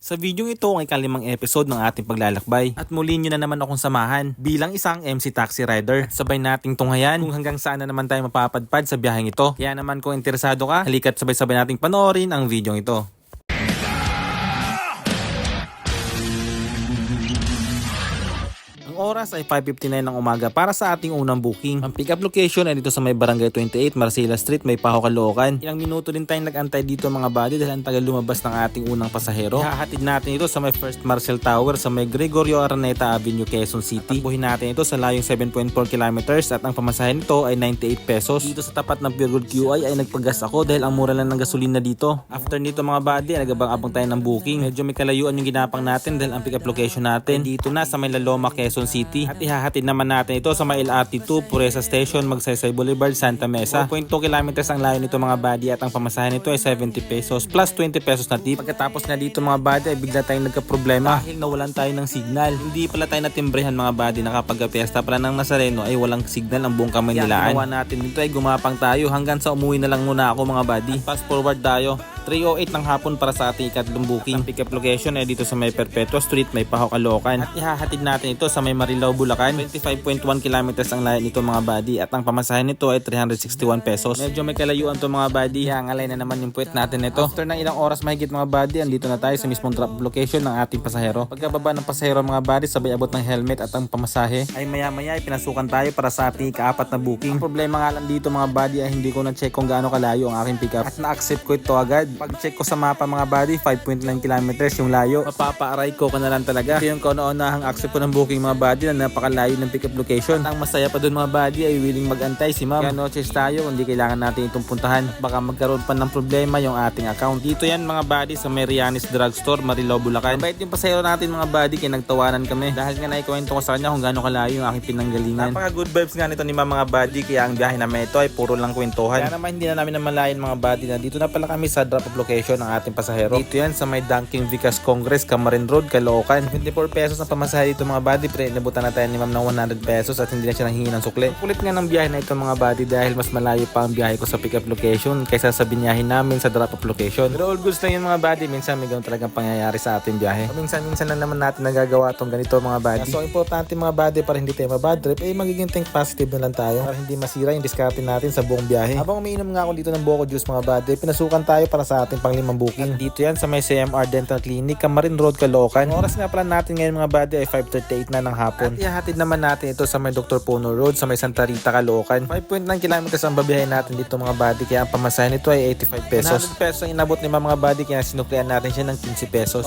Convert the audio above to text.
Sa video ito ang ikalimang episode ng ating paglalakbay at muli nyo na naman akong samahan bilang isang MC Taxi Rider. Sabay nating tunghayan kung hanggang saan na naman tayo mapapadpad sa biyaheng ito. Kaya naman kung interesado ka, halika't sabay-sabay nating panoorin ang video ito. Ang oras ay 5:59 ng umaga para sa ating unang booking. Ang pick-up location ay dito sa may Barangay 28, Marcela Street, may Paho, Caloocan. Ilang minuto din tayong nag-antay dito mga buddy dahil ang tagal lumabas ng ating unang pasahero. Ihahatid natin ito sa may First Marcel Tower sa may Gregorio Araneta Avenue, Quezon City. Takbuhin natin ito sa layong 7.4 kilometers at ang pamasahe nito ay 98 pesos. Dito sa tapat ng Pure Gold QI ay nagpagas ako dahil ang mura lang ng gasolina dito. After nito mga buddy, nagabang-abang tayo ng booking. Medyo may kalayuan yung ginapang natin dahil ang pick-up location natin dito na sa may Laloma, Quezon City. At ihahatid naman natin ito sa may LRT2 Pureza Station, Magsaysay Boulevard, Santa Mesa. 4.2 kilometers ang layo nito mga buddy at ang pamasahe nito ay 70 pesos plus 20 pesos na tip. Pagkatapos na dito mga buddy ay bigla tayong nagka-problema dahil nawalan tayo ng signal. Hindi pala tayo natimbrehan mga buddy na kapag piyesta pala ng Nazareno ay walang signal ang buong Kamaynilaan. Ang ginawa natin dito ay gumapang tayo hanggang sa umuwi na lang muna ako mga buddy. Fast forward tayo. 3:08 ng hapon para sa ating ikatlong booking. Ang pick-up location ay dito sa may Perpetua Street, may Paho, Caloocan. At ihahatid natin ito sa may Marilao, Bulacan. 25.1 kilometers ang layo nito mga buddy at ang pamasahe nito ay 361 pesos. Medyo may kalayuan to mga buddy. Hangalay na naman yung puwet natin nito. After ng ilang oras mahigit mga buddy, andito na tayo sa mismong drop location ng ating pasahero. Pagkababa ng pasahero mga buddy, sabay abot ng helmet at ang pamasahe ay maya-maya ay pinasukan tayo para sa ating ikaapat na booking. Ang problema nga lang dito mga buddy ay hindi ko na-check kung gaano kalayo ang aking pick-up at na-accept ko ito agad. Pag-check ko sa mapa mga buddy, 5.9 kilometers yung layo. Mapapa-aray ko ka na lang talaga. Kaya yung kauna-unahang accept ko ng booking mga buddy na napakalayo ng pick-up location. At ang masaya pa dun mga buddy ay willing mag-antay si ma'am. Kaya no choice tayo, hindi kailangan natin itong puntahan. Baka magkaroon pa ng problema yung ating account. Dito yan mga buddy sa Marianis Drugstore, Marilao, Bulacan. Mabait yung pasahero natin mga buddy, kaya nagtawanan kami. Dahil nga naikwento ko sa kanya kung gaano kalayo yung aking pinanggalingan. Napaka good vibes nga nito ni ma'am mga buddy, kaya ang biyahe namin ito ay puro lang kwentuhan. Kaya naman hindi na namin namalayan mga buddy na dito na pala kami sa drop-off location ng ating pasahero. Dito yan sa may Dunking Vicas Congress, Camarines Road, Caloocan. 24 pesos ang pamasahe dito mga buddy, pero inabutan na tayo ni ma'am ng 100 pesos at hindi na siya nanghingi ng sukli. Kulit nga ng biyahe na ito mga buddy dahil mas malayo pa ang biyahe ko sa pick-up location kaysa sa binyahin namin sa drop-off location. Pero all goods lang yun mga buddy, minsan may ganun talagang pangyayari sa ating biyahe. Minsan na naman natin nagagawa itong ganito mga buddy. So importante mga buddy para hindi tayo mabad trip, magiging think positive na lang tayo para hindi masira yung diskarte natin sa buong biyahe. Habang umiinom nga ako dito ng Boko Juice mga buddy, pinasukan tayo para sa ating panglimang booking. At dito yan sa may CMR Dental Clinic, Camarines Road, Caloocan. Ang oras nga pala natin ngayon mga buddy ay 5:38 na ng hapon. At ihahatid naman natin ito sa may Dr. Puno Road sa may Santa Rita, Caloocan. 5.9 kilometers ang babiyahin natin dito mga buddy, kaya ang pamasahe nito ay 85 pesos. 100 pesos ang inabot ni mga buddy, kaya sinuklian natin siya ng 15 pesos.